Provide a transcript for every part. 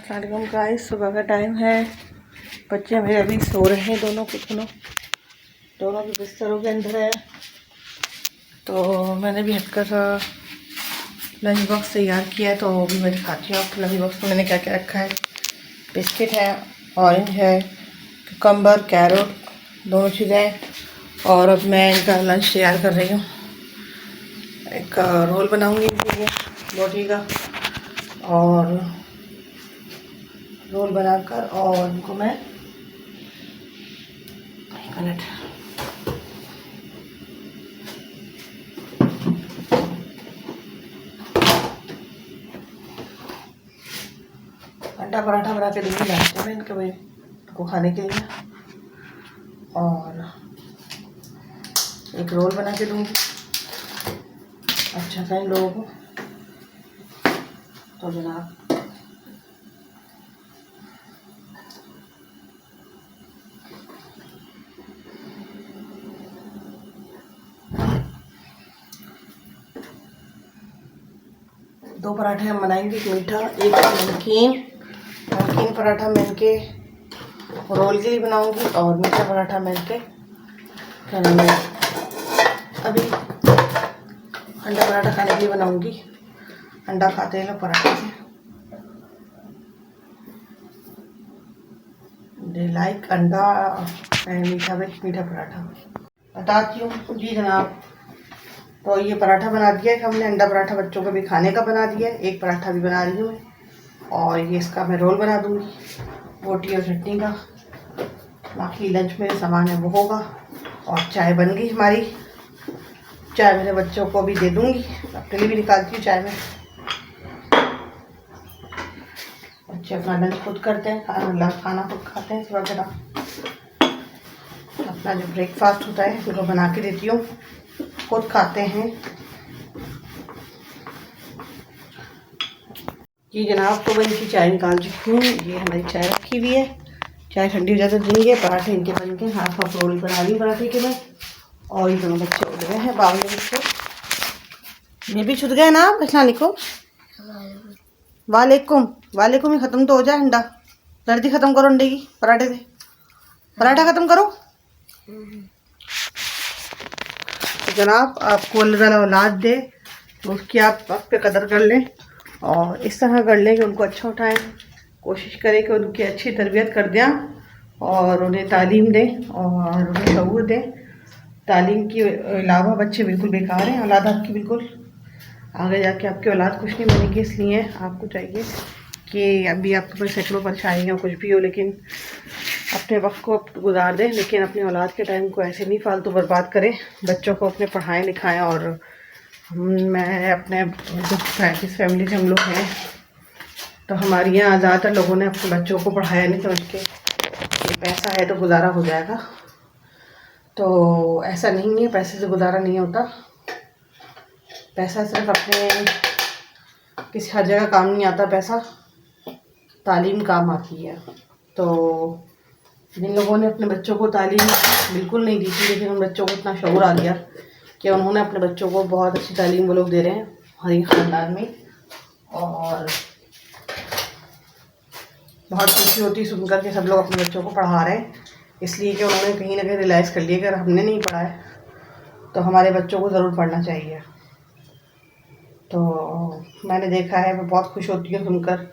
अस्सलाम गाइस, सुबह का टाइम है। बच्चे मेरे अभी सो रहे हैं, दोनों भी बिस्तरों के अंदर है। तो मैंने भी हटकर लंच बॉक्स तैयार किया है, तो वो भी मैं दिखाती हूँ आपको। लंच बॉक्स में मैंने क्या क्या रखा है। बिस्किट है, ऑरेंज है, कुकम्बर, कैरेट, दोनों चीज़ें। और अब मैं इनका लंच तैयार कर रही हूँ। एक रोल बनाऊँगी इनके लिए रोटी का, और रोल बनाकर और इनको मैं 1 मिनट अंडा पराठा बना के दूँगी नाश्ते में इनके भाई को खाने के लिए, और एक रोल बना के दूँगी अच्छा सा इन लोगों को। तो जनाब दो पराठे हम बनाएंगे, एक मीठा एक नमकीन पराठा मैं इनके रोल के लिए बनाऊंगी, और मीठा पराठा मैं इनके क्या नाम है अभी अंडा पराठा खाने के लिए बनाऊंगी। अंडा खाते हैं लोग पराठे से। दे लाइक अंडा एंड मीठा पराठा। बताती हूँ जी जनाब। तो ये पराठा बना दिया है हमने, अंडा पराठा बच्चों को भी खाने का बना दिया है। एक पराठा भी बना रही हूँ मैं, और ये इसका मैं रोल बना दूँगी रोटी और चटनी का। बाकी लंच में सामान है वो होगा। और चाय बन गई हमारी, चाय मेरे बच्चों को भी दे दूँगी, अपने लिए भी निकालती हूँ चाय में। बच्चे अपना लंच खुद करते हैं, खाना खुद खाते हैं सुबह के टाइम। अपना जो ब्रेकफास्ट होता है उनको बना के देती हूँ, खुद खाते हैं। जी जनाब, तो मैं इनकी चाय निकाल चुकी हूँ। ये हमारी चाय रखी हुई है, चाय ठंडी हो जाए तो देंगे। पराठे इनके बन के हाफ हाफ रोल बना रही पराठे के मैं। और ये दोनों बच्चे उठ गए हैं बावले बच्चे, ये भी छुट गए ना पहचाने को। वालेकुम ही ख़त्म तो हो जाए अंडा। सर्दी ख़त्म करो अंडे की, पराठे से पराठा ख़त्म करो। तो जनाब, आपको अल्लाह ताला औलाद दे तो उसकी आप पे कदर कर लें, और इस तरह कर लें कि उनको अच्छा उठाएं। कोशिश करें कि उनकी अच्छी तरबियत कर दें, और उन्हें तालीम दें और उन्हें शऊर दें। तालीम के अलावा बच्चे बिल्कुल बेकार हैं, औलाद आपकी बिल्कुल आगे जाके आपकी औलाद कुछ नहीं बनेगी। इसलिए आपको चाहिए कि अभी आपके पास सैकड़ों परेशानियाँ कुछ भी हो, लेकिन अपने वक्त को गुजार दें, लेकिन अपनी औलाद के टाइम को ऐसे नहीं फालतू बर्बाद करें। बच्चों को अपने पढ़ाएं लिखाएं। और मैं अपने जिस फैमिली से हम लोग हैं, तो हमारे यहाँ ज़्यादातर लोगों ने अपने बच्चों को पढ़ाया नहीं समझ के कि पैसा है तो गुजारा हो जाएगा। तो ऐसा नहीं है, पैसे से गुजारा नहीं होता। पैसा सिर्फ अपने किसी हर जगह काम नहीं आता, पैसा तालीम काम आती है। तो जिन लोगों ने अपने बच्चों को तालीम बिल्कुल नहीं दी थी, लेकिन उन बच्चों को इतना शऊर आ गया कि उन्होंने अपने बच्चों को बहुत अच्छी तालीम वो लोग दे रहे हैं हमारे ख़ानदान में। और बहुत खुशी होती सुनकर के सब लोग अपने बच्चों को पढ़ा रहे हैं, इसलिए कि उन्होंने कहीं ना कहीं रियलाइज़ कर लिया कि अगर हमने नहीं पढ़ा है तो हमारे बच्चों को ज़रूर पढ़ना चाहिए। तो मैंने देखा है, मैं बहुत खुश होती हूँ सुनकर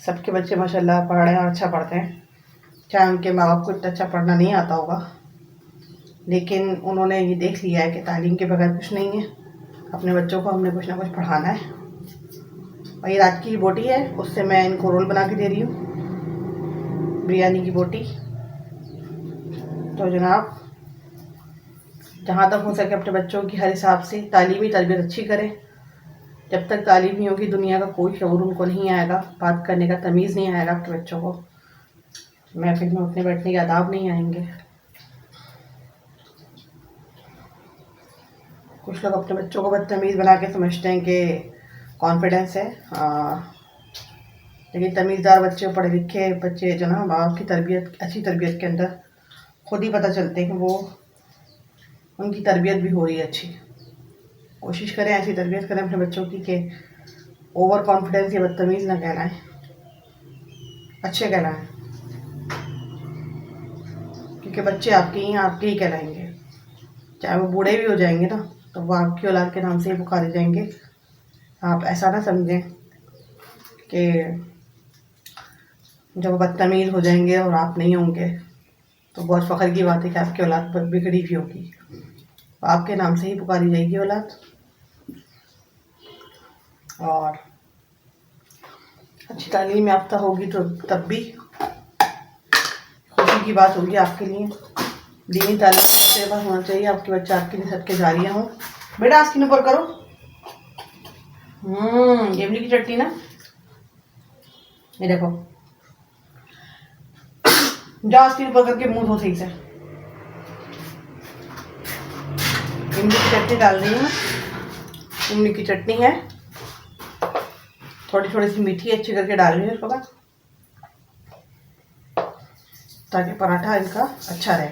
सबके बच्चे माशाल्लाह पढ़ रहे हैं और अच्छा पढ़ते हैं। चाहे उनके माँ बाप को इतना अच्छा पढ़ना नहीं आता होगा, लेकिन उन्होंने ये देख लिया है कि तालीम के बगैर कुछ नहीं है। अपने बच्चों को हमने कुछ ना कुछ पढ़ाना है। और ये रात की बोटी है, उससे मैं इनको रोल बना के दे रही हूँ, बिरयानी की बोटी। तो जनाब, जहाँ तक हो सके अपने बच्चों की हर हिसाब से तालीमी तरबियत अच्छी करें। जब तक तालीम नहीं होगी, दुनिया का कोई शऊर उनको नहीं आएगा, बात करने का तमीज़ नहीं आएगा अपने बच्चों को, महफिल में उठने बैठने के आदाब नहीं आएंगे। कुछ लोग अपने बच्चों को बदतमीज़ बना के समझते हैं कि कॉन्फिडेंस है, लेकिन तमीज़दार बच्चे, पढ़े लिखे बच्चे जो ना माँ बाप की तरबियत, अच्छी तरबियत के अंदर खुद ही पता चलते हैं कि वो उनकी तरबियत भी हो रही है अच्छी। कोशिश करें ऐसी तरबियत करें अपने बच्चों की कि ओवर कॉन्फिडेंस या बदतमीज़ ना कहलाएं। अच्छे कहलाएं, क्योंकि बच्चे आपके ही कहलाएंगे। चाहे वो बूढ़े भी हो जाएंगे ना, तो वो आपकी औलाद के नाम से ही पुकारे जाएंगे। आप ऐसा ना समझें कि जब वो बदतमीज़ हो जाएंगे और आप नहीं होंगे तो बहुत फ़ख्र की बात है कि आपकी औलाद बिगड़ी भी होगी। तो आपके नाम से ही पुकारी जाएगी औलाद, और अच्छी तालीम याफ्ता होगी तो तब भी खुशी की बात होगी आपके लिए। दीनी तालीम से बस होना चाहिए, आपके बच्चे आपके लिए सदके जारिया हों। बेटा आस्तीन ऊपर करो। इमली की चटनी ना, ये देखो, जाओ आस्तीन ऊपर करके मुंह धो सही से। इमली की चटनी डाल रही हूँ मैं। इमली की चटनी है, थोड़ी थोड़ी सी मीठी अच्छी करके डाल रही हूँ इसके बाद, ताकि पराठा इनका अच्छा रहे।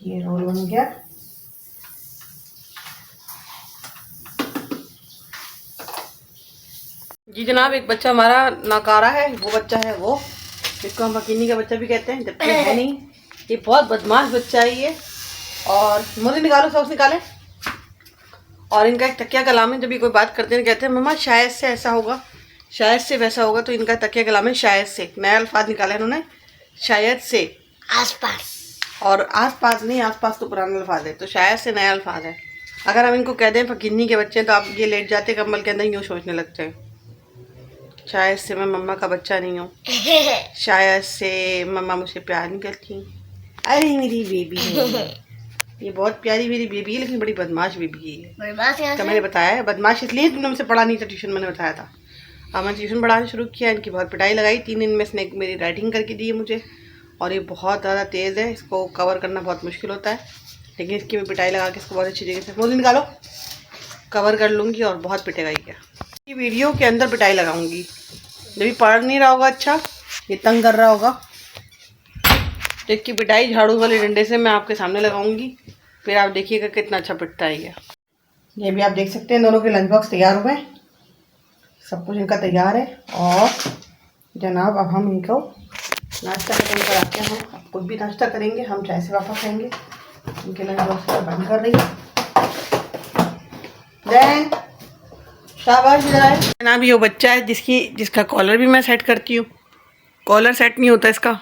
ये रोल बन गया। जी जनाब, एक बच्चा हमारा नाकारा है, वो बच्चा है वो, जिसको हम हकीनी का बच्चा भी कहते हैं, जबकि है नहीं। ये बहुत बदमाश बच्चा है ये। और मुझे निकालो, सॉक्स निकाले। और इनका एक तकिया कलाम है, जब ये कोई बात करते हैं कहते हैं मम्मा शायद से ऐसा होगा, शायद से वैसा होगा। तो इनका तकिया कलाम है शायद से। नया अल्फाज निकाला इन्होंने, शायद से। आसपास, और आसपास नहीं, आसपास तो पुराना अल्फाज है, तो शायद से नया अल्फाज है। अगर हम इनको कह दें फकीनी के बच्चे, तो आप ये लेट जाते कम्बल के अंदर यूँ सोचने लगते हैं, शायद से मैं मम्मा का बच्चा नहीं हूँ, शायद से मम्मा मुझसे प्यार नहीं करती। अरे मेरी बेबी है, ये बहुत प्यारी मेरी बेबी है, लेकिन बड़ी बदमाश बेबी है। बदमाश तो मैंने बताया है बदमाश इसलिए तुमने मुझसे पढ़ा नहीं था ट्यूशन, मैंने बताया था। अब मैं ट्यूशन पढ़ाना शुरू किया, इनकी बहुत पिटाई लगाई। 3 दिन में इसने मेरी राइटिंग करके दी है मुझे, और ये बहुत ज़्यादा तेज़ है, इसको कवर करना बहुत मुश्किल होता है, लेकिन इसकी मैं पिटाई लगा के इसको बहुत अच्छी जगह से मुझे निकालो कवर कर लूँगी, और बहुत पिटेगा ही क्या। ये वीडियो के अंदर पिटाई लगाऊंगी, जब ये पढ़ नहीं रहा होगा, अच्छा ये तंग कर रहा होगा, तो इसकी पिटाई झाड़ू वाले डंडे से मैं आपके सामने लगाऊंगी, फिर आप देखिएगा कितना अच्छा पिटता है ये भी आप देख सकते हैं। दोनों के लंच बॉक्स तैयार हुए, सब कुछ इनका तैयार है। और जनाब अब हम इनको नाश्ता खत्म कराते हैं। हम अब खुद भी नाश्ता करेंगे, हम चाय से वापस खाएंगे। इनके लंच बॉक्स बंद कर रही है। देन शाबाश है जनाब, ये बच्चा है जिसका कॉलर भी मैं सेट करती हूँ। कॉलर सेट नहीं होता इसका,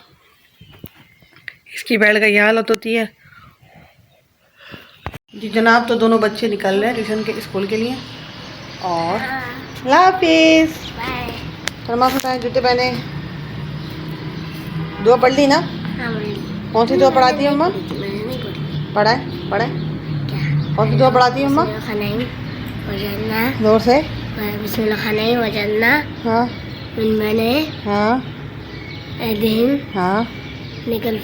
इसकी बेल्ट का यह हालत होती है। जी जनाब, तो दोनों बच्चे निकल रहे हैं ट्यूशन के स्कूल के लिए। और लाफिज फरमा फटाए, जूते पहने। दुआ पढ़ ली ना? कौन सी दुआ पढ़ाती है अम्मा? पढ़ाए पढ़ाए, कौन सी दुआ पढ़ाती है अम्मा? जोर से। हाँ हाँ हाँ।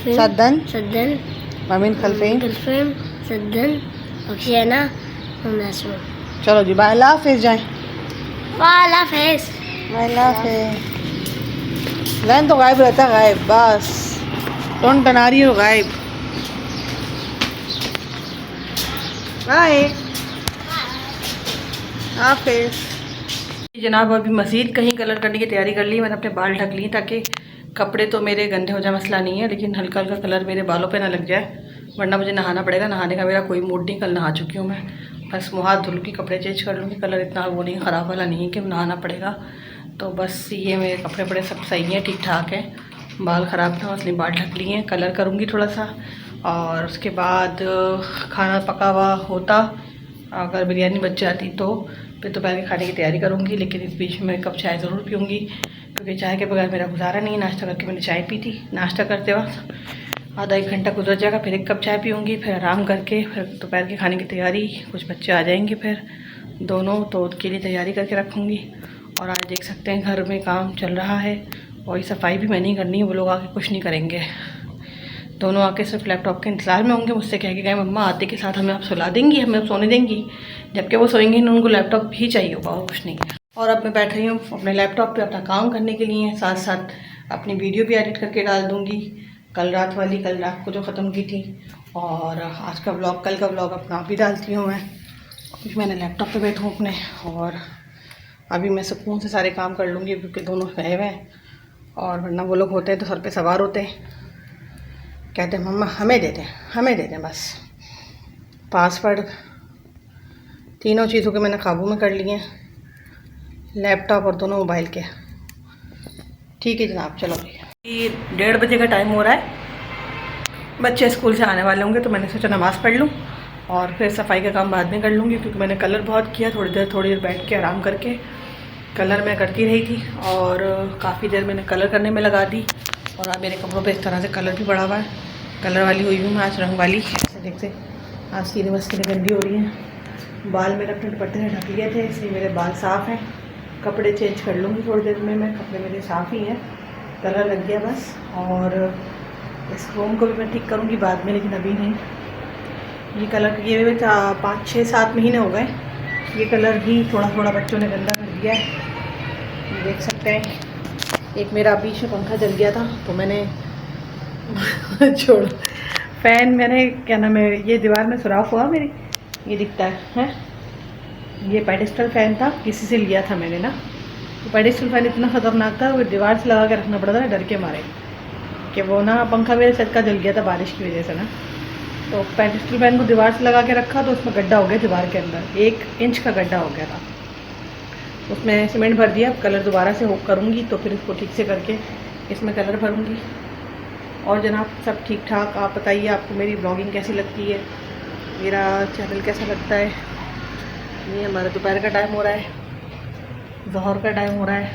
सद्दन सद्दन वमिन खल्फिन सद्दन बख्शियाना। चलो जी, बाय, अल्लाह हाफिज़। जाएं, वाला फेस अल्लाह हाफिज़। लैन तो गायब रहता है, गायब बस, टोन टना रही हो गायब। बाय हाफिज़। जनाब, अभी मज़ीद कहीं कलर करने की तैयारी कर ली। मैंने अपने बाल ढक लिए ताकि कपड़े तो मेरे गंदे हो जाए, मसला नहीं है, लेकिन हल्का हल्का कलर मेरे बालों पे ना लग जाए, वरना मुझे नहाना पड़ेगा। नहाने का मेरा कोई मूड नहीं, कल नहा चुकी हूँ मैं, बस मुँह हाथ धुल लूँगी, कपड़े चेंज कर लूँगी। कलर इतना वो नहीं, ख़राब वाला नहीं है कि नहाना पड़ेगा। तो बस ये मेरे कपड़े वपड़े सब सही हैं, ठीक ठाक हैं। बाल ख़राब था इसलिए बाल ढक लिए हैं। कलर करूँगी थोड़ा सा, और उसके बाद खाना पका हुआ होता, अगर बिरयानी बच जाती तो फिर दोपहर के खाने की तैयारी करूँगी। लेकिन इस बीच में कप चाय ज़रूर पीऊँगी, क्योंकि चाय के बगैर मेरा गुजारा नहीं है। नाश्ता करके मैंने चाय पी थी, नाश्ता करते वक्त आधा 1 घंटा गुजर जाएगा, फिर 1 कप चाय पीऊँगी, फिर आराम करके फिर दोपहर के खाने की तैयारी। कुछ बच्चे आ जाएंगे फिर दोनों, तो उनके लिए तैयारी करके रखूँगी। और आज देख सकते हैं घर में काम चल रहा है, और ये सफाई भी मैंने ही करनी है, वो लोग आके कुछ नहीं करेंगे। दोनों आके सिर्फ लैपटॉप के इंतज़ार में होंगे, मुझसे कह के गए मम्मा आते के साथ हमें आप सुला देंगी, हमें सोने देंगी। जबकि वो सोएंगे नहीं, उनको लैपटॉप ही चाहिए होगा, और कुछ नहीं है। और अब मैं बैठ रही हूँ अपने लैपटॉप पे अपना काम करने के लिए, साथ साथ अपनी वीडियो भी एडिट करके डाल दूँगी। कल रात वाली, कल रात को जो ख़त्म की थी, और आज का व्लॉग, कल का व्लॉग अपना भी डालती हूँ मैं। कुछ मैंने लैपटॉप पे बैठूँ अपने, और अभी मैं सुकून से सारे काम कर लूँगी क्योंकि दोनों गए हुए हैं। और वरना वो लोग होते हैं तो सर पे सवार होते हैं, कहते हैं मम्मा हमें दे दें, हमें दे दें। बस पासवर्ड तीनों चीज़ों के मैंने काबू में कर लिए हैं, लैपटॉप और दोनों मोबाइल के। ठीक है जनाब, चलो जी 1:30 बजे का टाइम हो रहा है, बच्चे स्कूल से आने वाले होंगे तो मैंने सोचा नमाज़ पढ़ लूँ और फिर सफाई का काम बाद में कर लूँगी, क्योंकि मैंने कलर बहुत किया। थोड़ी देर बैठ के आराम करके कलर मैं करती रही थी और काफ़ी देर मैंने कलर करने में लगा दी। और अब मेरे कपड़ों पे इस तरह से कलर भी पड़ा हुआ है, कलर वाली हुई हूँ मैं आज, रंग वाली। ऐसे देखते आज सीने मस्किनें गंदी हो रही हैं। बाल मेरे अपने दुपट्टे से ढक लिए थे इसलिए मेरे बाल साफ़ हैं। कपड़े चेंज कर लूँगी थोड़ी देर में, मैं कपड़े मेरे साफ़ ही हैं, कलर लग गया बस। और इस रूम को भी मैं ठीक करूँगी बाद में, लेकिन अभी नहीं। ये कलर किए हुए 5, 6, 7 महीने हो गए। ये कलर भी थोड़ा थोड़ा बच्चों ने गंदा कर दिया है, देख सकते हैं। एक मेरा बीच में पंखा जल गया था तो मैंने छोड़ फ़ैन, मैंने क्या नाम है, ये दीवार में सुराख हुआ मेरी, ये दिखता है। ये पेडिस्टल फ़ैन था, किसी से लिया था मैंने ना। तो पेडिस्टल फ़ैन इतना ख़तरनाक था, वो दीवार से लगा के रखना पड़ा था डर के मारे कि वो ना पंखा मेरे सर का जल गया था बारिश की वजह से ना। तो पेडिस्टल फ़ैन को दीवार से लगा के रखा तो उसमें गड्ढा हो गया दीवार के अंदर, 1 इंच का गड्ढा हो गया था। उसमें सीमेंट भर दिया, कलर दोबारा से होक करूँगी तो फिर इसको ठीक से करके इसमें कलर भरूँगी। और जनाब सब ठीक ठाक। आप बताइए आपको मेरी ब्लॉगिंग कैसी लगती है, मेरा चैनल कैसा लगता है। ये हमारा दोपहर का टाइम हो रहा है, ज़ोहर का टाइम हो रहा है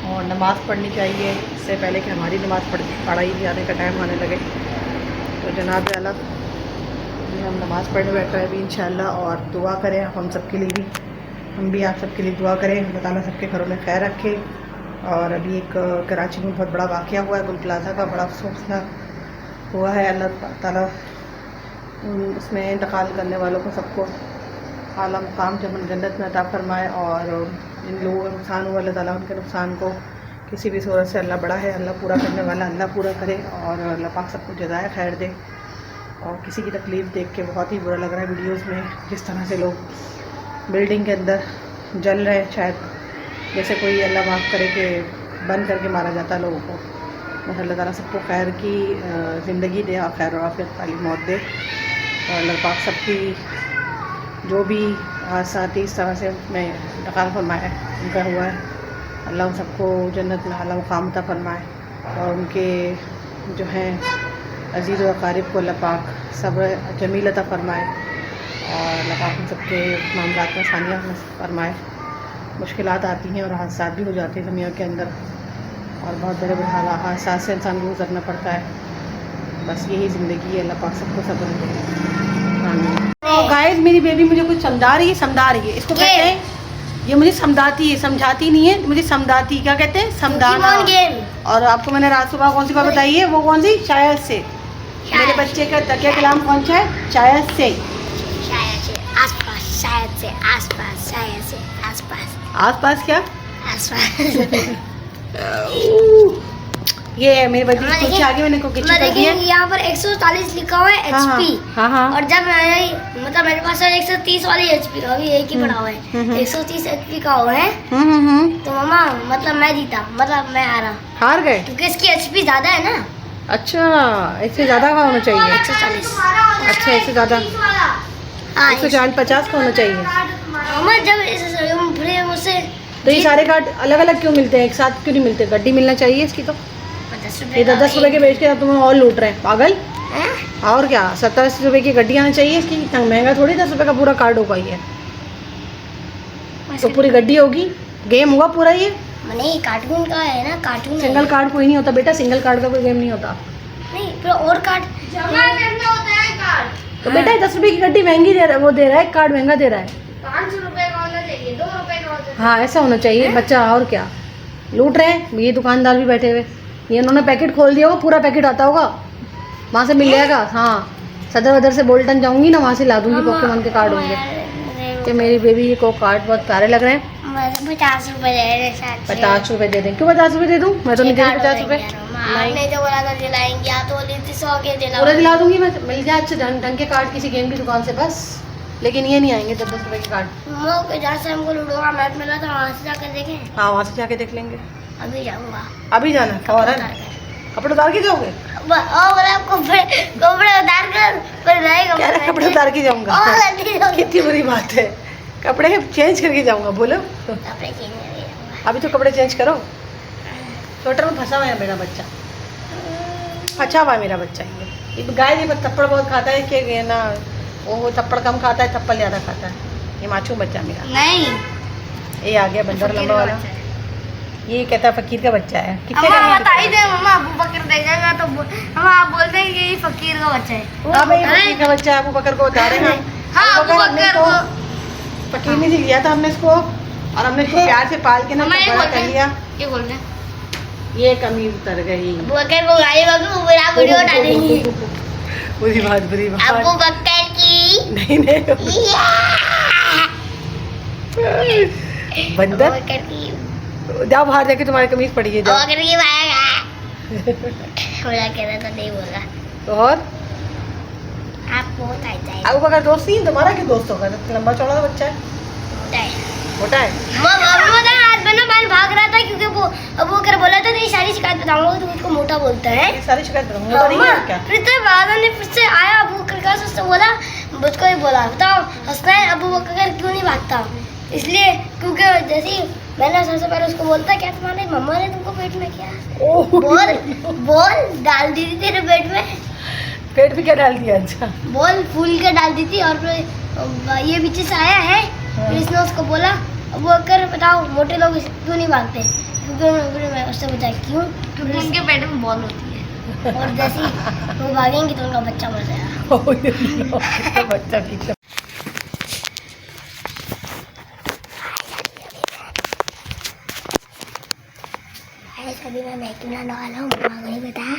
और नमाज़ पढ़नी चाहिए इससे पहले कि हमारी नमाज़ पढ़ाई जाने का टाइम आने लगे। तो जनाब आला हम नमाज़ पढ़ने बैठ रहे हैं अभी इंशाल्लाह। और दुआ करें आप हम सब के लिए भी, हम भी आप सबके लिए दुआ करें, अल्लाह ताला सबके घरों में खैर रखे। और अभी एक कराची में बहुत बड़ा वाक़या हुआ है, गुल प्लाजा का, बड़ा अफसोसनाक हुआ है। अल्लाह ताला उसमें इंतकाल करने वालों को सबको आला मुकाम जन्नत में अता फरमाए। और जिन लोगों का नुकसान हुआ अल्लाह ताला उनके नुकसान को किसी भी सूरत से, अल्लाह बड़ा है, अल्लाह पूरा करने वाला, अल्लाह पूरा करे और अल्लाह पाक सबको जज़ाए खैर दे। और किसी की तकलीफ़ देख के बहुत ही बुरा लग रहा है वीडियोज़ में, जिस तरह से लोग बिल्डिंग के अंदर जल रहे हैं, शायद जैसे कोई अल्लाह माफ़ करे कि बंद करके मारा जाता है लोगों को। बस अल्लाह ताला सबको खैर की ज़िंदगी दे और खैर आफियत वाली मौत दे। और अल्लाह पाक सबकी जो भी हादसात इस तरह से में इंतकाल फरमाए उनका हुआ है, अल्लाह उन सबको जन्नत में आला मुकाम अता फरमाए। और उनके जो हैं अज़ीज़ व अक़ारिब को अल्लाह पाक सब्र जमील अता फरमाए और अल्लाह पाक उन सबके मामलात में आसानियाँ फरमाए। मुश्किलात आती हैं और हादसा भी हो जाते हैं दुनिया के अंदर, और बहुत बड़े बड़े हादसा से इंसान को गुजरना पड़ता है। बस यही ज़िंदगी है, अल्लाह पाक सबको सब्र दे। गाइस मेरी बेबी मुझे कुछ समझा रही है, इसको कहते हैं, ये मुझे समझाती है, समझाती नहीं है, मुझे समझाती, क्या कहते हैं, समझाना। और आपको मैंने रात सुबह कौन सी बात बताई है, वो कौन सी, शायद से। मेरे बच्चे का तकिया कलाम कौन सा है, शायद से, आसपास, शायद से, आसपास, शायद से, आसपास। आसपास क्या, आसपास। ये मेरे बच्चे कुछ आगे मैंने को किचन कर दिया। यहाँ पर 140 लिखा हुआ है HP। हाँ। और जब मतलब मेरे पास 130 वाली HP का भी एक ही पड़ा हुआ है, 130 HP का हुआ है। तो मामा मतलब मैं जीता, मतलब मैं हार गए क्योंकि इसकी HP ज्यादा है ना। अच्छा, इससे ज्यादा का होना चाहिए, 140। अच्छा इससे ज्यादा 140-50 का होना चाहिए। मामा जब मुझसे तो ये सारे कार्ड अलग अलग क्यों मिलते हैं, एक साथ क्यों नहीं मिलते, गड्डी मिलना चाहिए इसकी। तो ये 10 रुपए के बेच के तुम्हें और लूट रहे हैं पागल। और क्या 70-80 रुपए की गड्डी आनी चाहिए इसकी, इतना महंगा थोड़ी 10 रुपए का पूरा कार्ड होगा ये, तो पूरी गड्डी होगी, गेम होगा पूरा ये। नहीं कार्टून का है ना, कार्टून सिंगल कार्ड कोई नहीं होता बेटा, सिंगल कार्ड का कोई गेम नहीं होता। नहीं फिर और कार्ड जमा करना होता है कार्ड। तो बेटा 10 रुपए की गड्डी महंगी दे रहा है, वो दे रहा है, कार्ड महंगा दे रहा है। 500 रुपए का होना चाहिए, 2 रुपए का होना चाहिए। हाँ ऐसा होना चाहिए बच्चा, और क्या लूट रहे हैं ये दुकानदार भी बैठे हुए। ये उन्होंने पैकेट खोल दिया होगा, पूरा पैकेट आता होगा, वहाँ से मिल जाएगा। हाँ सदर वदर से बोल्टन जाऊंगी ना, वहाँ से ला दूंगी पोकेमॉन के कार्ड होंगे। कि मेरी बेबी को कार्ड बहुत प्यारे लग रहे हैं। 50 रुपए दे रहे हैं, 50 रुपए दे दें, क्यों 50 रुपए दे दूँ, मैं तो नहीं दे रही 50 रुपए। नहीं तो बोला था दिलाएंगे, या तो बोली थी 100 के दिला, पूरा दिला दूंगी मैं, मिल जाए अच्छे ढंग के कार्ड किसी गेम की दुकान से बस। लेकिन ये नहीं आएंगे 10-10 रुपए के कार्ड। जहाँ से हमको लूडो का मैप मिला था वहाँ से जाकर देखें। हाँ वहाँ से जाके देख लेंगे। अभी जाऊँगा। अभी जाना फौरन? कपड़े उतार के जाओगे? कपड़े उतार कर कपड़े उतार के जाऊंगा? कितनी बुरी बात है, कपड़े चेंज करके जाऊंगा। बोलो अभी तो कपड़े चेंज करो। स्वेटर में फंसा हुआ है मेरा बच्चा, फंसा हुआ है मेरा बच्चा। ये गाय जी थप्पड़ बहुत खाता है कि ना, वो थप्पड़ कम खाता है, थप्पड़ ज़्यादा खाता है। ये मासूम बच्चा मेरा नहीं। ये आ गया बंदर लंबा वाला, ये कहता है फकीर का बच्चा है। कितने का बता ही दे मम्मा, अबू बकर देखेगा तो हम आप बोलते हैं कि ये फकीर का बच्चा है। हाँ भाई फकीर का बच्चा है, अबू बकर को उतारेगा। हाँ अबू बकर को फकीर ने लिया था हमने इसको, और हमने इसको प्यार से पाल के ना बड़ा कर लिया। ये बोलते हैं ये कमी उतर गई। अबू बकर को गाली बकू बुरा वीडियो डालेंगे। बुरी बात, बुरी बात। अबू बकर की नहीं बंदर, अबू बकर की जाओ बाहर जाके, तुम्हारी कमीज पड़ी है। जाओ अगर ये बोला कह रहा था, नहीं बोला। तो और आप बहुत आए अबू बकर दोस्त नहीं, तुम्हारा क्या दोस्त होगा? लंबा चौड़ा बच्चा है, मोटा है। आज बना बाल भाग रहा था क्योंकि वो अबू बकर बोला था नहीं सारी शिकायत बताऊंगा तो मुझको मोटा बोलता है। ये सारी शिकायत मोटा नहीं है क्या? फिर से बाबा ने फिर से आया अबू बकर का उससे बोला, मुझको ही बोला बताओ हंसना है अबू बकर क्यों नहीं भागता? इसलिए क्योंकि जैसे ही मैंने सबसे पहले उसको बोलता क्या तुम्हारे मम्मा ने तुमको पेट में किया? बोल डाल दी थी तेरे पेट में। पेट में क्या डाल दिया? अच्छा बोल फूल के डाल दी थी, और फिर ये पीछे से आया है। फिर इसने उसको बोला अबू बकर बताओ मोटे लोग क्यों नहीं भागते? क्योंकि मैं उससे पूछा क्यों? क्योंकि उनके पेट में बॉल होती है और जैसे ही वो भागेंगे तो उनका बच्चा मर जाएगा। बच्चा कितना अभी मैं मैगी बनाने वाला हूँ, मम्मा को नहीं बताया,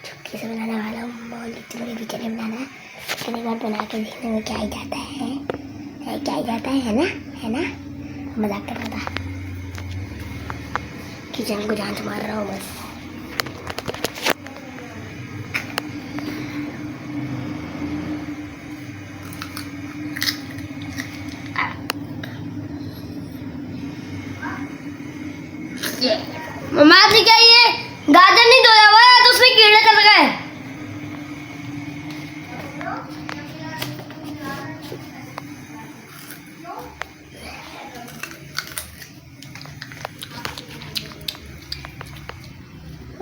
चुपके से बनाने वाला हूँ। बहुत लिटरली भी चले बनाना है, एक बार बना के देखने में क्या ही जाता है, क्या ही जाता है ना, है ना? मजाक कर रहा था, किचन को जांच मार रहा हूँ बस। मम्मा आपने क्या ये गाजर नहीं धोया हुआ है तो उसमें कीड़े चल गए।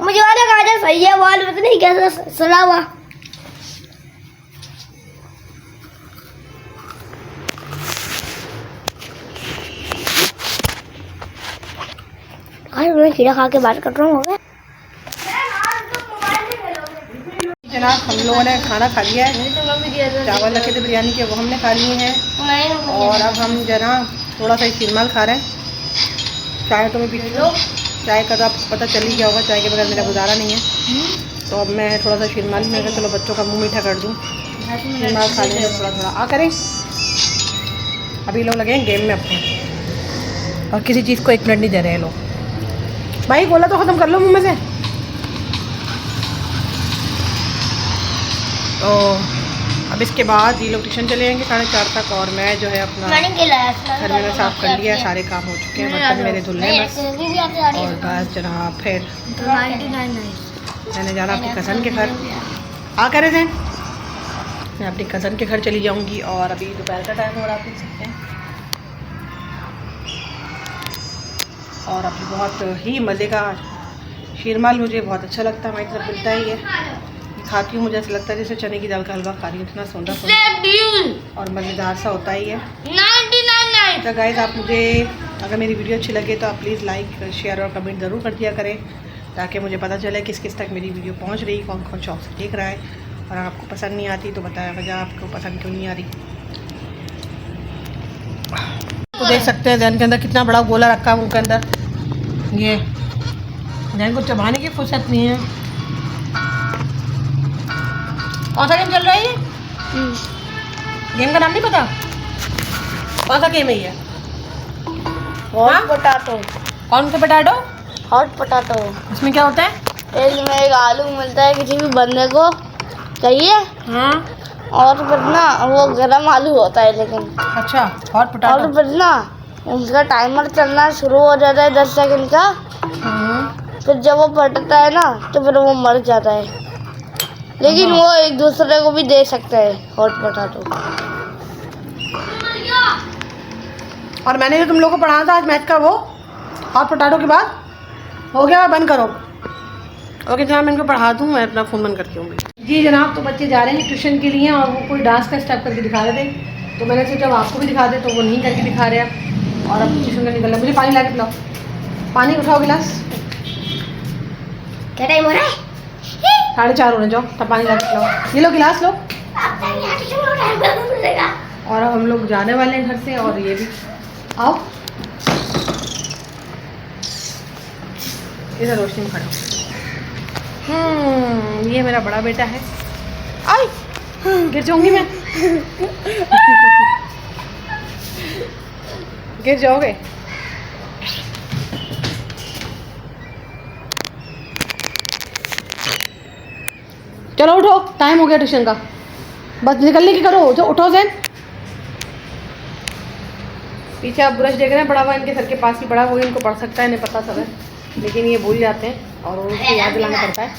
मुझे वाला गाजर सही है, वाल पता नहीं कैसा सड़ा हुआ। मैं कीड़ा खा के बात कर रहा हूँ। जनाब हम लोगों ने खाना खा लिया है, चावल रखे थे बिरयानी के वो हमने खा लिए हैं, और अब हम जना थोड़ा सा शीरमाल खा रहे हैं। चाय तो मैं पी लो, चाय का तो आपको पता चल ही गया होगा, चाय के बगैर मेरा गुजारा नहीं है। तो अब मैं थोड़ा सा शीरमाल में चलो बच्चों का मुँह मीठा कर दूँ, शीरमाल खा लेंगे थोड़ा थोड़ा। आ करें अभी लोग लगे हैं गेम में अपने, और किसी चीज़ को 1 मिनट नहीं दे रहे हैं लोग। भाई बोला तो ख़त्म कर लो मुँह में से। तो अब इसके बाद ये लोग ट्यूशन चले जाएंगे 4:30 तक, और मैं जो है अपना घर में साफ़ कर लिया, सारे काम हो चुके हैं, बर्तन मेरे धुलने बस। और बस जनाब फिर मैंने जाना अपनी कज़न के घर। आ कर रहे थे, मैं अपनी कज़न के घर चली जाऊंगी, और अभी दोपहर का टाइम हो रहा आप देख सकते हैं। और अभी बहुत ही मज़े का शीरमाल मुझे बहुत अच्छा लगता है, हमारी तरफ मिलता ही है। खाती हूँ मुझे ऐसा लगता है जैसे चने की दाल का हलवा खा रही हूँ, इतना सौंधा और मज़ेदार सा होता ही है। 99 तो गाइस आप मुझे अगर मेरी वीडियो अच्छी लगे तो आप प्लीज़ लाइक शेयर और कमेंट ज़रूर कर दिया करें, ताकि मुझे पता चले किस किस तक मेरी वीडियो पहुँच रही, कौन कौन शौक से देख रहा है। और आपको पसंद नहीं आती तो बताया वजह आपको पसंद क्यों नहीं आ रही। तो देख सकते हैं जहन के अंदर कितना बड़ा गोला रखा है मुँह के अंदर, ये जहन को चबाने की फुर्सत नहीं है। कौन सा गेम चल रहा है ये? गेम का नाम नहीं पता? कौन सा गेम है ये? Hot potato. कौन सा पोटैटो? Hot potato. इसमें क्या होता है? इसमें एक आलू मिलता है किसी भी बंदे को चाहिए, हाँ, और फिर ना वो गरम आलू होता है लेकिन। अच्छा, हॉट पोटैटो। और फिर ना उसका टाइमर चलना शुरू हो जाता है 10 सेकंड का। फिर जब वो फटता है ना तो फिर वो मर जाता है, लेकिन वो एक दूसरे को भी दे सकते हैं हॉट पोटैटो। और मैंने जो तुम लोगों को पढ़ाया था आज मैथ का, वो हॉट पोटैटो के बाद हो गया। बंद करो। ओके जनाब, मैं इनको पढ़ा दूँ, मैं अपना फ़ोन बंद करती हूँ। जी जनाब, तो बच्चे जा रहे हैं ट्यूशन के लिए और वो कोई डांस का स्टेप करके दिखा रहे थे, तो मैंने सोचा आपको भी दिखा दे, तो वो नहीं करके दिखा रहे हैं और अब ट्यूशन का निकलना। मुझे पानी ला के पिलाओ, पानी उठाओ गिलास। क्या टाइम हो रहा है? 4:30 होने जाओ, तब पानी ला के पिलाओ। ये लो गिलास लो। और अब हम लोग जाने वाले हैं घर से, और ये भी आओ इधर रोशनी में खड़ा। ये मेरा बड़ा बेटा है। आई गिर जाऊंगी मैं। गिर जाओगे। चलो उठो, टाइम हो गया ट्यूशन का, बस निकलने की करो। जो उठो जैन। पीछे आप ब्रश देख रहे हैं, पड़ा हुआ इनके सर के पास ही पड़ा, वो इनको पढ़ सकता है, नहीं पता सब है, लेकिन ये भूल जाते हैं और उनको याद दिलाना पड़ता है।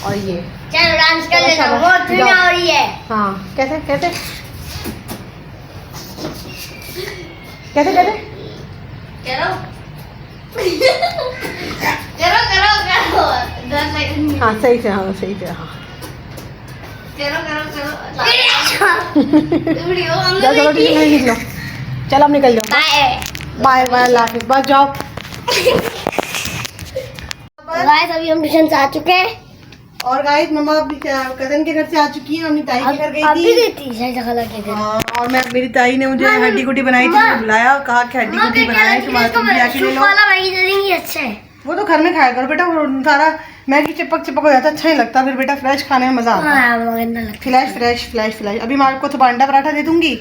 और ये चलो डांस कर लेते हैं, बहुत धुन हो रही है। हाँ, कैसे कैसे कैसे कैसे करो करो करो करो 10 सेकंड। हाँ सही से, हाँ सही से, हाँ करो करो करो। जाओ चलो ठीक है, निकलो। चलो अब निकल जाओ। बाय बाय, अल्लाह हाफिज़, बस जाओ। गाइस अभी हम ट्यूशन से आ चुके हैं और गाइस मम्मा अपनी कजन के घर से आ चुकी है, अपनी ताई के घर गई थी। हाँ, और मैं मेरी ताई ने मुझे हड्डी गुड्डी बनाई थी, मुझे बुलाया, कहा कि हड्डी गुड्डी बनाया है तुम्हारा, तुम भी आके ले लो। अच्छा है वो तो घर में खाया करो बेटा, वो सारा मैगी चिपक चिपक हो जाता है, अच्छा नहीं लगता फिर बेटा, फ्रेश खाने में मजा आता है। Flash fresh flash flash. अभी मैं आपको थोड़ा अंडा पराठा दे दूंगी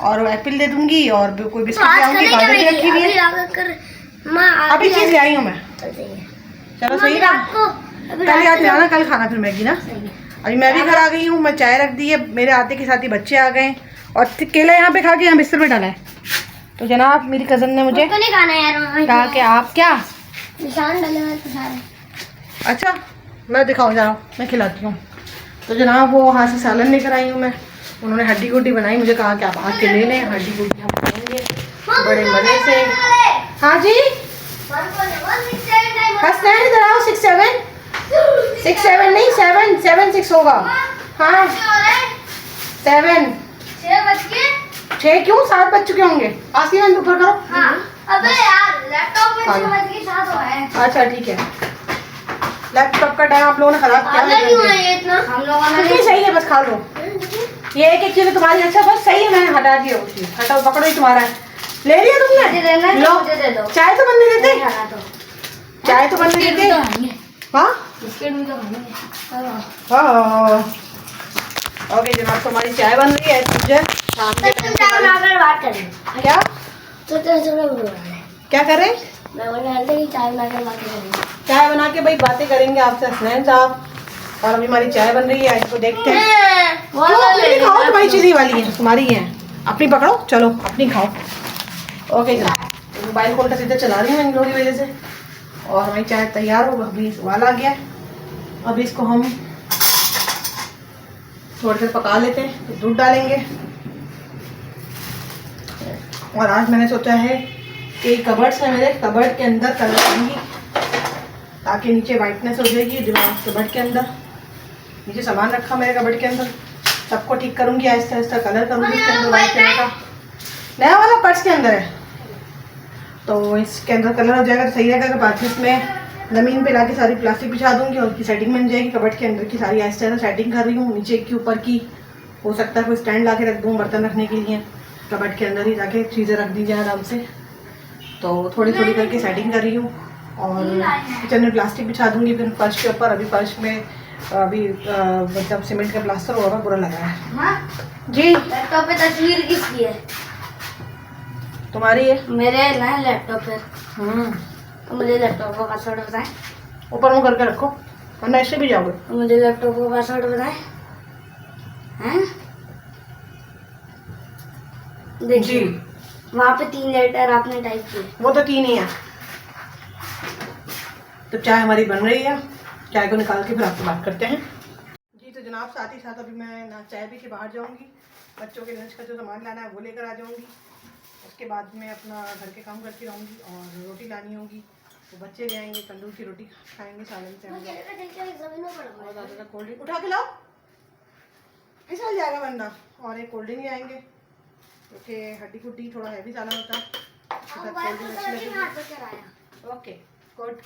और एप्पल दे दूंगी और कोई बिस्कुट ले आऊंगी, गाजर भी रखी हुई है। अभी चीज ले आई हूँ मैं। चलो सही ना, कल याद ले आना, कल खाना फिर मैगी ना। अभी मैं भी घर आ गई हूँ, मैं चाय रख दी है, मेरे आते के साथ ही बच्चे आ गए और केला यहाँ पे खा के यहाँ बिस्तर में डाला है। तो जनाब मेरी कजन ने मुझे नहीं खाना यार, कहा कि आप क्या निशान डाले हुए तो सारे। अच्छा मैं दिखाऊँ, जाओ मैं खिलाती हूँ। तो जनाब वो वहाँ से सालन लेकर आई हूँ मैं, उन्होंने हड्डी गुड्डी बनाई, मुझे कहा कि आप आके ले लें, हड्डी गुड्डी हम खाएंगे बड़े मज़े से। हाँ जी हसनैन इधर आओ। 6 7 नहीं 7 7 6 होगा। हाँ 7 6 क्यों, 7 बज चुके होंगे। आसियान ऊपर करो। हाँ। अबे यार लैपटॉप में 6 बज के 7 हुआ है। अच्छा ठीक है, लैपटॉप का टाइम आप लोगों ने खराब किया है इतना, हम लोगों ने सही है, बस खा लो। ये एक चीज तुम्हारी, अच्छा बस सही है, मैंने हटा दिया वो चीज, हटाओ पकड़ो ही तुम्हारा है। ले लिया तुमने, लो चाय तो बनने देते, चाय तो बनने देते। हाँ हाँ ओके जनाब, तुम्हारी चाय बन रही है, मुझे शाम के टाइम बात करें क्या क्या करें, मैं बोल चाय बना कर बात करेंगे, चाय बना के भाई बातें करेंगे आपसे हसनैन साहब। और अभी हमारी चाय बन रही है, इसको देखते हैं। खाओ, तुम्हारी चीज़ वाली है, तुम्हारी है, अपनी पकड़ो, चलो अपनी खाओ। ओके जनाब, मोबाइल खोल कर सीधे चला रही हूँ इन लोगों की वजह से। और हमारी चाय तैयार हो, अभी उबाल आ गया है, अभी इसको हम थोड़ी देर पका लेते हैं, फिर दूध डालेंगे। और आज मैंने सोचा है कि कबर्ड्स है मेरे, कबर्ड के अंदर कलर करूँगी ताकि नीचे वाइटनेस हो जाएगी दीवार कबर्ड के अंदर। नीचे सामान रखा मेरे कबर्ड के अंदर, सबको ठीक करूँगी, आहिस्ता आहिस्ता कलर करूँगी इसके अंदर। वाइट कलर का नया वाला पर्स के अंदर है, तो इसके अंदर कलर हो जाएगा तो सही रहेगा। बाद में इसमें ज़मीन पे लाके सारी प्लास्टिक बिछा दूंगी और उसकी सेटिंग बन जाएगी। कबर्ड के अंदर की सारी आहिस्ता आहिस्ता सेटिंग कर रही हूँ, नीचे की ऊपर की हो सकता है कोई स्टैंड ला के रख दूँ बर्तन रखने के लिए, कबर्ड के अंदर ही जाके चीज़ें रख दी जाए आराम से। तो थोड़ी थोड़ी करके सेटिंग कर रही हूँ और किचन में प्लास्टिक बिछा दूंगी फिर फर्श के ऊपर। अभी फर्श में अभी मतलब सीमेंट का प्लास्टर होगा, पूरा लगा है। जी लैपटॉप पे तस्वीर किसकी है? तुम्हारी है, मेरे ना लैपटॉप पे। तो मुझे लैपटॉप का पासवर्ड बताएं। ऊपर मुँह करके रखो वरना ऐसे भी जाओगे। मुझे लैपटॉप का पासवर्ड बताएं। हैं देखिए वहाँ पे 3 लेटर आपने टाइप किए। वो तो 3 ही है। तो चाय हमारी बन रही है, चाय को निकाल के फिर आपसे बात करते हैं। जी तो जनाब, साथ ही साथ अभी मैं ना चाय पी के बाहर जाऊंगी, बच्चों के लंच का जो सामान लाना है वो लेकर आ जाऊंगी। उसके बाद मैं अपना घर के काम करती रहूँगी और रोटी लानी होगी। तो बच्चे जाएंगे तंदूर की रोटी खाएंगे सालन से। और ज़्यादा कोल्ड ड्रिंक उठा के लाओ, फिसल जाएगा वरना। और एक कोल्ड ड्रिंक भी आएंगे क्योंकि हड्डी गुड्डी थोड़ा हैवी सालन होता है। Okay good.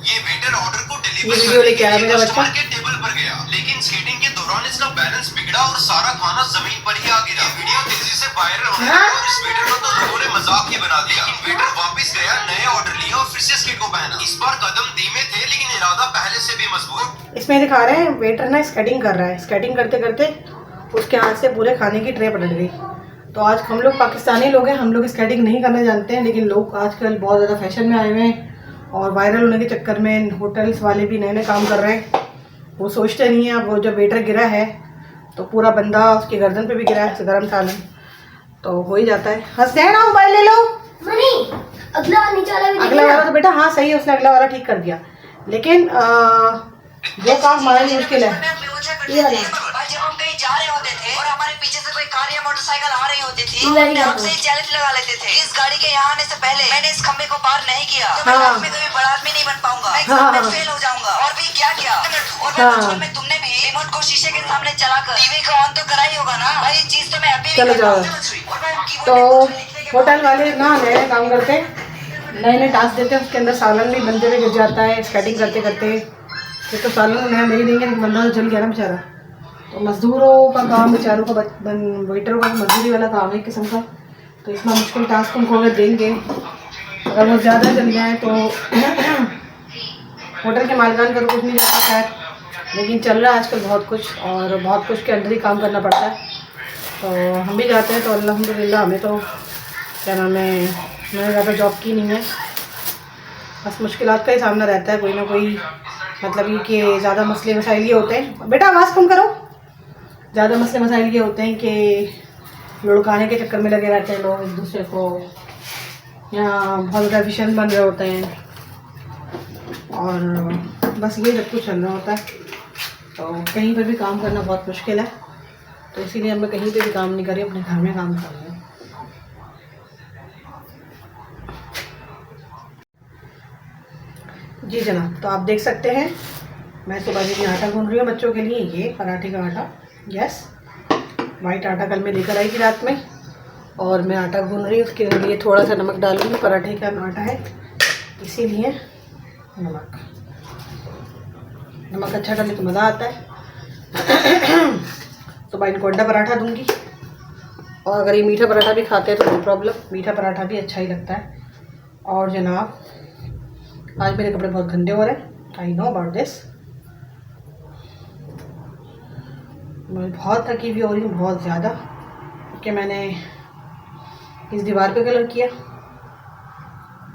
ये वेटर ऑर्डर को ये वीडियो लेके आया मेरा बच्चा। के टेबल पर गया, लेकिन स्केटिंग के दौरान इसका बैलेंस बिगड़ा और सारा खाना जमीन पर ही आ गिरा। वीडियो तेजी से वायरल होने लगा और इस वेटर को तो लोगों ने मजाक ही बना दिया। लेकिन वेटर वापस गया, नए ऑर्डर लिया और फिर से स्केट को पहना। इस बार कदम धीमे थे लेकिन इरादा पहले से भी मजबूत। इसमें दिखा रहे हैं वेटर ना स्केटिंग कर रहा है, स्केटिंग करते करते उसके हाथ से पूरे खाने की ट्रे पलट गई। तो आज हम लोग पाकिस्तानी लोग हैं, हम लोग स्केटिंग नहीं करना जानते हैं, लेकिन लोग आजकल बहुत ज़्यादा फैशन में आए हुए हैं और वायरल होने के चक्कर में होटल्स वाले भी नए नए काम कर रहे हैं। वो सोचते नहीं हैं। अब वो जब वेटर गिरा है तो पूरा बंदा उसकी गर्दन पे भी गिरा है गर्म सालन, तो हो ही जाता है। हंसते ना, मोबाइल ले लो मनी। अगला नीचे वाला भी अगला वाला तो बेटा हाँ सही है, उसने अगला वाला ठीक कर दिया, लेकिन वो काम हमारे लिए मुश्किल है। ये वाला जब हम कहीं जा रहे होते थे और हमारे पीछे से कोई कार या मोटरसाइकिल आ रही होती थी, Very तो हम good. से चैलेंज लगा लेते थे। इस गाड़ी के यहाँ आने से पहले मैंने इस खंबे को पार नहीं किया तो मैं हाँ। लाइफ में कभी बड़ा आदमी नहीं बन पाऊंगा, मैं हाँ। एग्जाम में फेल हो जाऊंगा। और भी क्या क्या। और मैं बचपन में तुमने भी रिमोट को शीशे के सामने चलाकर टीवी को ऑन तो करा ही होगा ना भाई, चीज तो मैं अभी भी चलो करता जाओ। हूं। और मैं तो कीबोर्ड में लिखने के होटल वाले ना नए काम करते, नए नए टास्क देते हैं, उसके अंदर सालन भी बंदे में गिर जाता है स्केटिंग करते करते। ये तो सालन नया नहीं देंगे, बंदा तो जल गया ना बेचारा। तो मजदूरों का काम, बेचारों का वेटरों का मजदूरी वाला काम है किस्म का। तो इतना मुश्किल टास्क उनको अगर देंगे, अगर वो ज़्यादा जल जाए तो होटल के मालिकान का तो कुछ नहीं जाता है, लेकिन चल रहा है आजकल बहुत कुछ और बहुत कुछ के अंदर ही काम करना पड़ता है। तो हम भी जाते हैं तो अल्हम्दुलिल्लाह हमें तो क्या नाम है, मैंने ज़्यादा जॉब की नहीं है, बस मुश्किलात का ही सामना रहता है कोई ना कोई। मतलब ये कि ज़्यादा मसले मसाइल ये होते हैं, बेटा आवाज़ कम करो, ज़्यादा मसले मसाइल ये होते हैं कि लुढ़काने के चक्कर में लगे रहते हैं लोग एक दूसरे को, या बहुत ज़्यादा एफिशिएंट बन रहे होते हैं और बस ये सब कुछ चल रहा होता है। तो कहीं पर भी काम करना बहुत मुश्किल है, तो इसीलिए मैं कहीं पे भी काम नहीं कर रही, अपने घर में काम कर रही हूँ। जी जनाब, तो आप देख सकते हैं मैं सुबह से आटा गूंद रही हूँ बच्चों के लिए। ये पराठे का आटा, यस वाइट आटा कल मैं लेकर आई थी रात में और मैं आटा गूंद रही हूँ। उसके लिए थोड़ा सा नमक डालूंगी, पराठे का आटा है इसीलिए नमक अच्छा डाले तो मज़ा आता है। सुबह इनको अंडा पराठा दूंगी और अगर ये मीठा पराठा भी खाते हैं तो नो प्रॉब्लम, मीठा पराठा भी अच्छा ही लगता है। और जनाब आज मेरे कपड़े बहुत गंदे हो रहे हैं, आई नो अबाउट दिस। मैं बहुत थकी हुई हो रही हूँ, बहुत ज़्यादा, क्योंकि मैंने इस दीवार पे कलर किया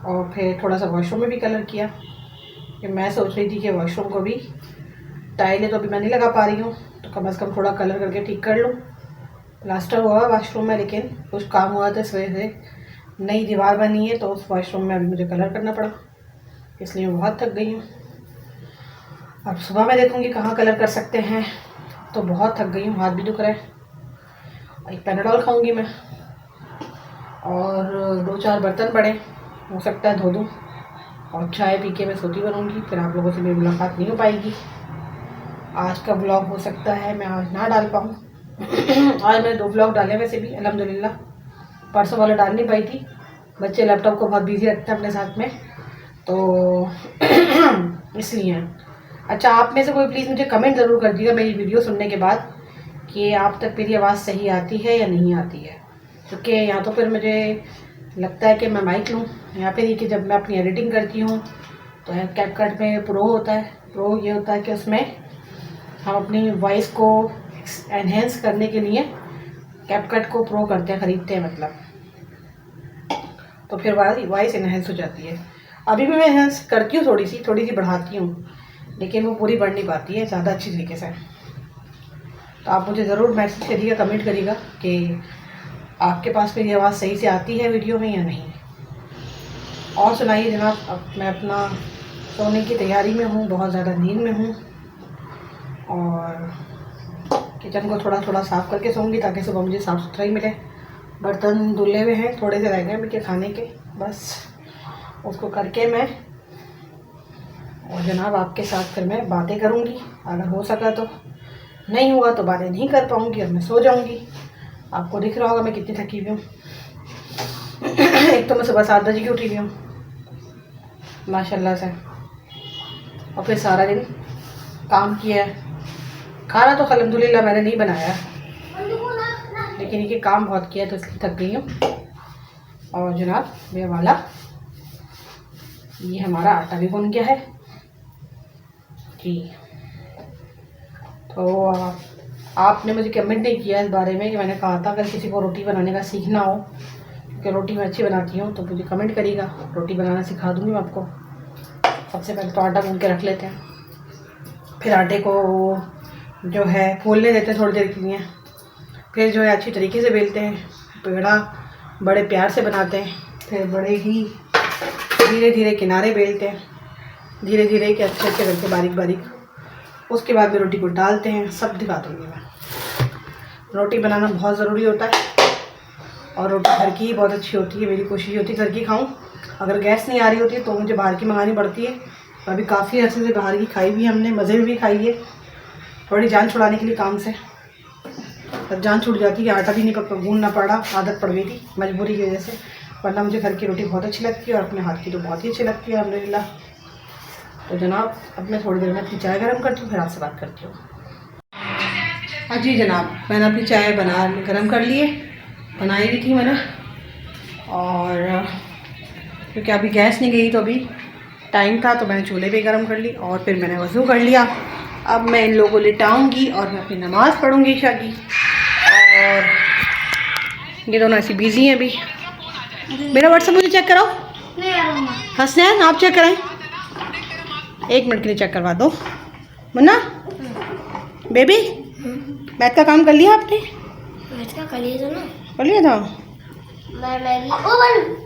और फिर थोड़ा सा वॉशरूम में भी कलर किया। कि मैं सोच रही थी कि वॉशरूम को भी टाइलें तो अभी मैं नहीं लगा पा रही हूँ, तो कम से कम थोड़ा कलर करके ठीक कर लूँ। प्लास्टर हुआ वॉशरूम में, लेकिन कुछ काम हुआ था इस वजह से नई दीवार बनी है, तो उस वॉशरूम में अभी मुझे कलर करना पड़ा, इसलिए मैं बहुत थक गई हूँ। अब सुबह मैं देखूँगी कहाँ कलर कर सकते हैं, तो बहुत थक गई हूँ, हाथ भी दुख रहा है। एक पैनाडोल खाऊंगी मैं और 2-4 बर्तन पड़े, हो सकता है धो दूँ और चाय पी के मैं सोती बनूँगी। फिर आप लोगों से मेरी मुलाकात नहीं हो पाएगी। आज का ब्लॉग हो सकता है मैं आज ना डाल पाऊँ। आज मैंने 2 ब्लॉग डाले वैसे भी अल्हम्दुलिल्लाह, परसों वाला डाल नहीं पाई थी, बच्चे लैपटॉप को बहुत बिजी रखते हैं अपने साथ में, तो इसलिए। अच्छा, आप में से कोई प्लीज़ मुझे कमेंट ज़रूर कर दीजिएगा मेरी वीडियो सुनने के बाद कि आप तक मेरी आवाज़ सही आती है या नहीं आती है, क्योंकि यहाँ तो फिर मुझे लगता है कि मैं माइक लूँ यहाँ पे ही कि जब मैं अपनी एडिटिंग करती हूँ तो कैपकट में प्रो होता है। प्रो ये होता है कि उसमें हम अपनी वॉइस को एनहेंस करने के लिए कैपकट को प्रो करते हैं, ख़रीदते हैं मतलब, तो फिर वॉइस एनहेंस हो जाती है। अभी भी मैं एनहेंस करती हूँ, थोड़ी सी बढ़ाती हूँ, लेकिन वो पूरी बढ़ नहीं पाती है ज़्यादा अच्छी तरीके से। तो आप मुझे ज़रूर मैसेज करिएगा, कमेंट करिएगा कि आपके पास मेरी आवाज़ सही से आती है वीडियो में या नहीं। और सुनाइए जनाब, अब मैं अपना सोने की तैयारी में हूँ, बहुत ज़्यादा नींद में हूँ और किचन को थोड़ा थोड़ा साफ़ करके सोऊंगी ताकि सुबह मुझे साफ़ सुथरा ही मिले। बर्तन धुले हुए हैं, थोड़े से रह गए मेरे खाने के, बस उसको करके मैं और जनाब आपके साथ फिर मैं बातें करूँगी। अगर हो सका तो, नहीं हुआ तो बातें नहीं कर पाऊँगी और मैं सो जाऊँगी। आपको दिख रहा होगा मैं कितनी थकी हुई हूँ। एक तो मैं सुबह 7 बजे की उठी हुई हूँ माशाल्लाह से, और फिर सारा दिन काम किया है। खाना तो अल्हम्दुलिल्लाह मैंने नहीं बनाया, लेकिन ये काम बहुत किया तो इसलिए थक गई हूँ। और जनाब ये वाला ये हमारा आटा भी बन गया है जी। तो आपने मुझे कमेंट नहीं किया इस बारे में कि मैंने कहा था अगर किसी को रोटी बनाने का सीखना हो, क्योंकि रोटी मैं अच्छी बनाती हूँ, तो मुझे कमेंट करिएगा, रोटी बनाना सिखा दूँगी मैं आपको। सबसे पहले तो आटा गूंद के रख लेते हैं, फिर आटे को जो है फूलने देते हैं थोड़ी देर के लिए, फिर जो है अच्छी तरीके से बेलते हैं, पेड़ा बड़े प्यार से बनाते हैं, फिर बड़े ही धीरे धीरे किनारे बेलते हैं, धीरे धीरे के अच्छे अच्छे करके बारीक बारीक। उसके बाद में रोटी को डालते हैं, सब दिखा दूँगी मैं। रोटी बनाना बहुत ज़रूरी होता है और रोटी घर की ही बहुत अच्छी होती है। मेरी कोशिश होती है घर की खाऊं। अगर गैस नहीं आ रही होती है तो मुझे बाहर की मंगानी पड़ती है। अभी काफ़ी अर्से से बाहर की खाई भी हमने, मज़े में भी खाई है, थोड़ी जान छुड़ाने के लिए काम से। तब जान छूट जाती है, आटा भी नहीं गूंदना पड़ा, आदत पड़ गई थी मजबूरी की वजह से, वरना मुझे घर की रोटी बहुत अच्छी लगती है और अपने हाथ की तो बहुत ही अच्छी लगती है अल्हम्दुलिल्लाह। तो जनाब अब मैं थोड़ी देर में अपनी चाय गर्म करती हूँ, फिर आपसे बात करती हूँ। हाँ जी जनाब, मैंने अपनी चाय गर्म कर ली है, बनाई भी थी मैंने, और क्योंकि अभी गैस नहीं गई तो अभी टाइम था तो मैंने चूल्हे पे गर्म कर ली और फिर मैंने वज़ू कर लिया। अब मैं इन लोगों को लिटाऊंगी और मैं अपनी नमाज़ पढ़ूंगी ईशा की। और ये दोनों ऐसी बिजी हैं अभी। मेरा व्हाट्सएप मुझे चेक कराओ, हसनैन आप चेक कराएं, 1 मिनट के लिए चेक करवा दो। मुन्ना बेबी, मैथ का काम कर लिया आपने? मैथ का कर लिया था ना? कर लिया था।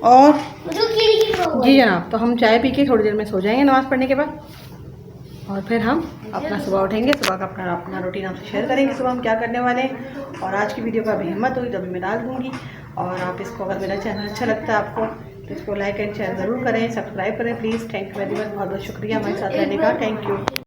और जी जनाब, तो हम चाय पी के थोड़ी देर में सो जाएंगे नमाज़ पढ़ने के बाद, और फिर हम अपना सुबह उठेंगे, सुबह का अपना रूटीन आपसे शेयर करेंगे, सुबह हम क्या करने वाले हैं। और आज की वीडियो का भी हिम्मत हुई तो अभी मैं डाल दूँगी। और आप इसको, अगर मेरा चैनल अच्छा लगता है आपको, तो इसको लाइक एंड शेयर ज़रूर करें, सब्सक्राइब करें please. Thank you very much, बहुत बहुत शुक्रिया हमारे साथ रहने का, थैंक यू।